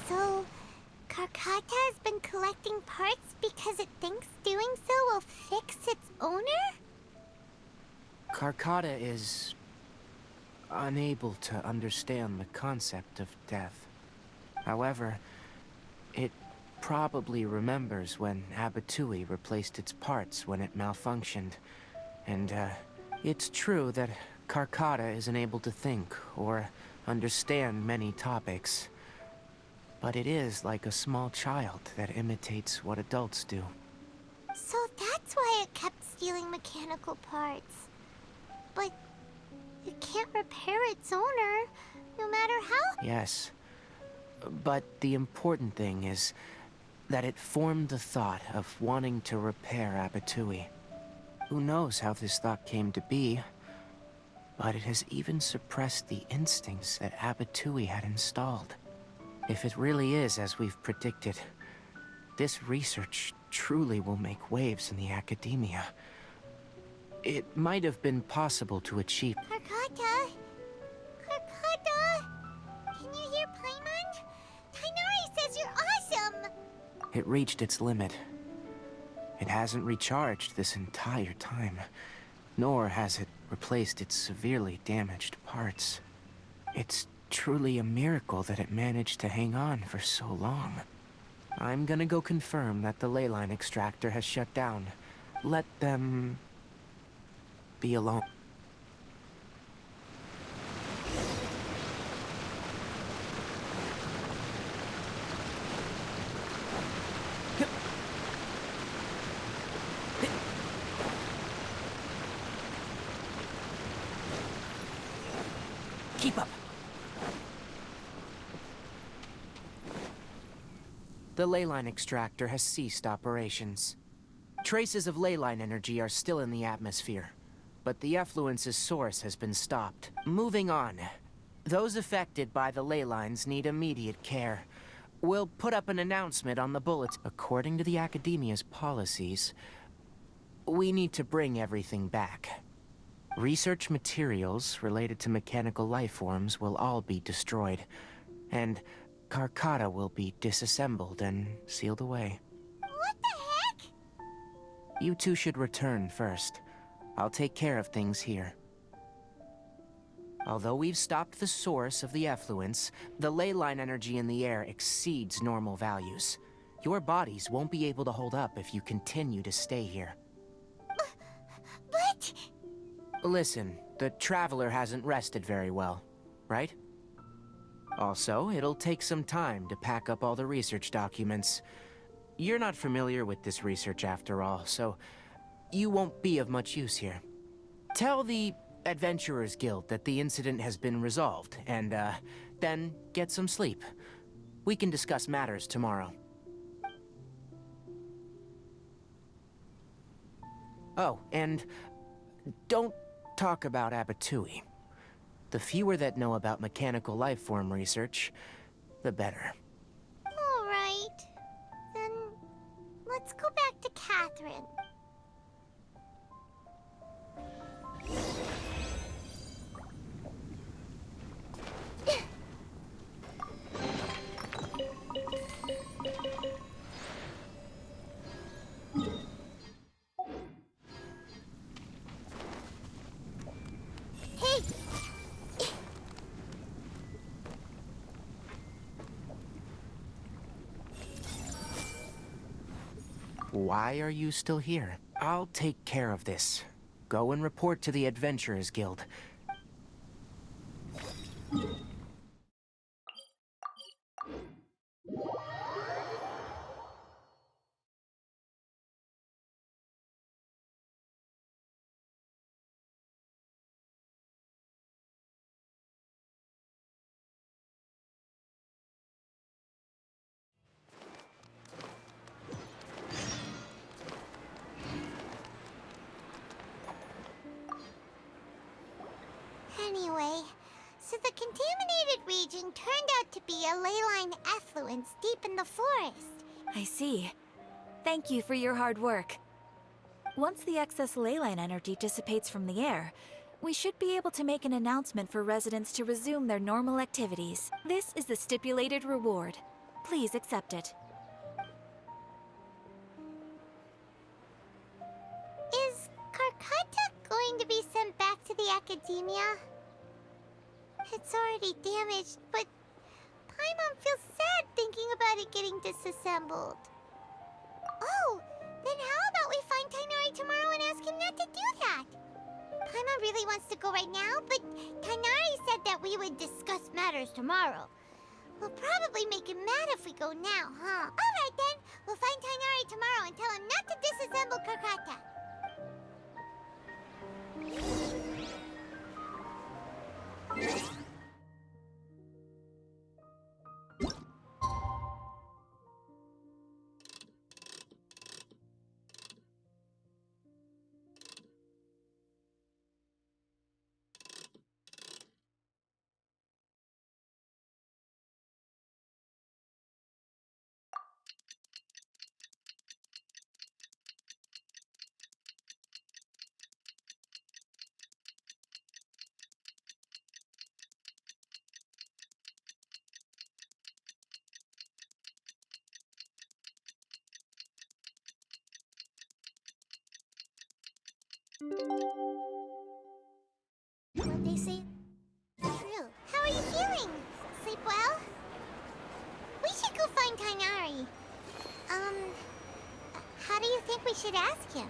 So, Karkata has been collecting parts because it thinks doing so will fix its owner? Karkata is unable to understand the concept of death. However, it probably remembers when Abatui replaced its parts when it malfunctioned. And, it's true that Karkata isn't able to think or understand many topics. But it is like a small child that imitates what adults do. So that's why it kept stealing mechanical parts. But it can't repair its owner, no matter how. Yes. But the important thing is that it formed the thought of wanting to repair Abatui. Who knows how this thought came to be, but it has even suppressed the instincts that Abatui had installed. If it really is as we've predicted, this research truly will make waves in the academia. It might have been possible to achieve. Karkata? Karkata? Can you hear Paimon? Tignari says you're awesome! It reached its limit. It hasn't recharged this entire time, nor has it replaced its severely damaged parts. It's truly a miracle that it managed to hang on for so long. I'm gonna go confirm that the ley line extractor has shut down. Let them be alone. Keep up. The ley line extractor has ceased operations. Traces of ley line energy are still in the atmosphere, but the effluence's source has been stopped. Moving on. Those affected by the ley lines need immediate care. We'll put up an announcement on the bullets. According to the Academia's policies, we need to bring everything back. Research materials related to mechanical life forms will all be destroyed, and Karkata will be disassembled and sealed away. What the heck? You two should return first. I'll take care of things here. Although we've stopped the source of the effluence, the ley line energy in the air exceeds normal values. Your bodies won't be able to hold up if you continue to stay here. But... Listen, the Traveler hasn't rested very well, right? Also, it'll take some time to pack up all the research documents. You're not familiar with this research after all, so you won't be of much use here. Tell the Adventurers Guild that the incident has been resolved, and, then get some sleep. We can discuss matters tomorrow. Oh, and don't talk about Abatui. The fewer that know about mechanical life form research, the better. All right. Then let's go back to Catherine. Hey! Why are you still here? I'll take care of this. Go and report to the Adventurers Guild. Anyway, so the contaminated region turned out to be a ley line effluence deep in the forest. I see. Thank you for your hard work. Once the excess ley line energy dissipates from the air, we should be able to make an announcement for residents to resume their normal activities. This is the stipulated reward. Please accept it. Is Karkata going to be sent back to the academia? It's already damaged, but Paimon feels sad thinking about it getting disassembled. Oh, then how about we find Tignari tomorrow and ask him not to do that? Paimon really wants to go right now, but Tignari said that we would discuss matters tomorrow. We'll probably make him mad if we go now, huh? Alright then, we'll find Tignari tomorrow and tell him not to disassemble Karkata. What they say is true. How are you feeling? Sleep well? We should go find Tignari. How do you think we should ask him?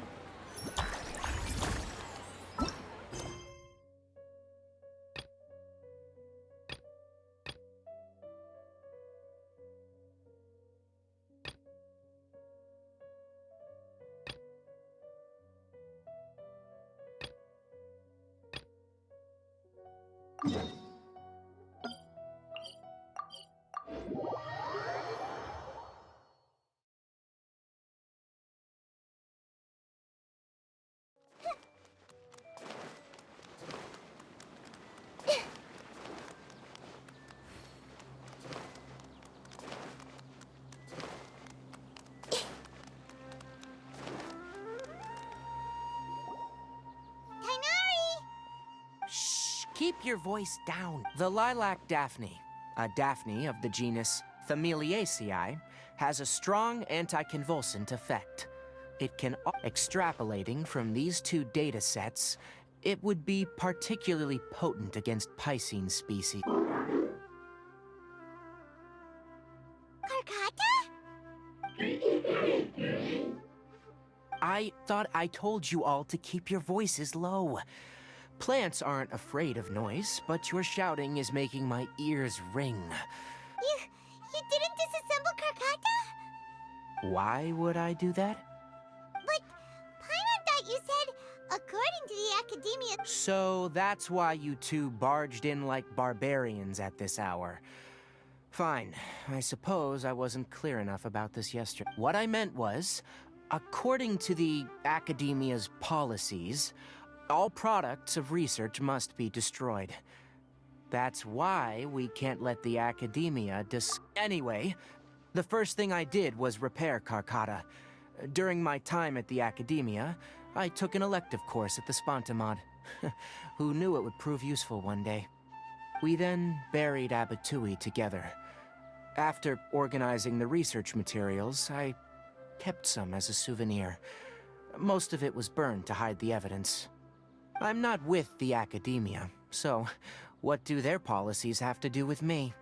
Keep your voice down. The lilac daphne, a daphne of the genus Familiaceae, has a strong anticonvulsant effect. It can, extrapolating from these two data sets, it would be particularly potent against Piscine species. Karkata? I thought I told you all to keep your voices low. Plants aren't afraid of noise, but your shouting is making my ears ring. You didn't disassemble Karkata? Why would I do that? But Paimon thought you said, according to the academia... So that's why you two barged in like barbarians at this hour. Fine. I suppose I wasn't clear enough about this yesterday. What I meant was, according to the academia's policies, all products of research must be destroyed. That's why we can't let the academia Anyway, the first thing I did was repair Karkata. During my time at the academia, I took an elective course at the Spontamod. Who knew it would prove useful one day? We then buried Abatui together. After organizing the research materials, I kept some as a souvenir. Most of it was burned to hide the evidence. I'm not with the academia, so what do their policies have to do with me?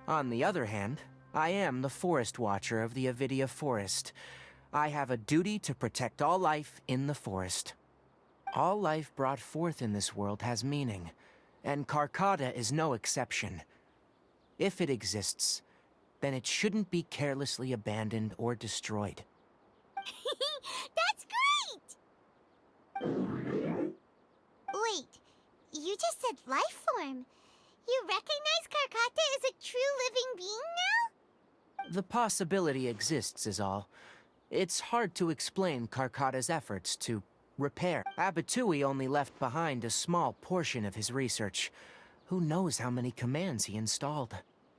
On the other hand, I am the Forest Watcher of the Avidia Forest. I have a duty to protect all life in the forest. All life brought forth in this world has meaning, and Karkata is no exception. If it exists, then it shouldn't be carelessly abandoned or destroyed. That's great! Wait, you just said life form. You recognize Karkata as a true living being now? The possibility exists is all. It's hard to explain Karkata's efforts to repair. Abatui only left behind a small portion of his research. Who knows how many commands he installed?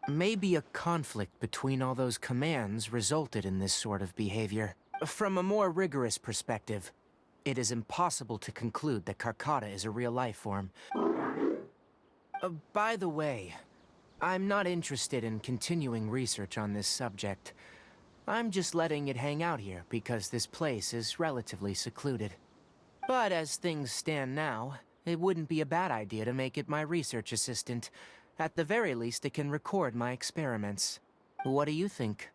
Maybe a conflict between all those commands resulted in this sort of behavior. From a more rigorous perspective, it is impossible to conclude that Karkata is a real life form. By the way, I'm not interested in continuing research on this subject. I'm just letting it hang out here because this place is relatively secluded. But as things stand now, it wouldn't be a bad idea to make it my research assistant. At the very least, it can record my experiments. What do you think?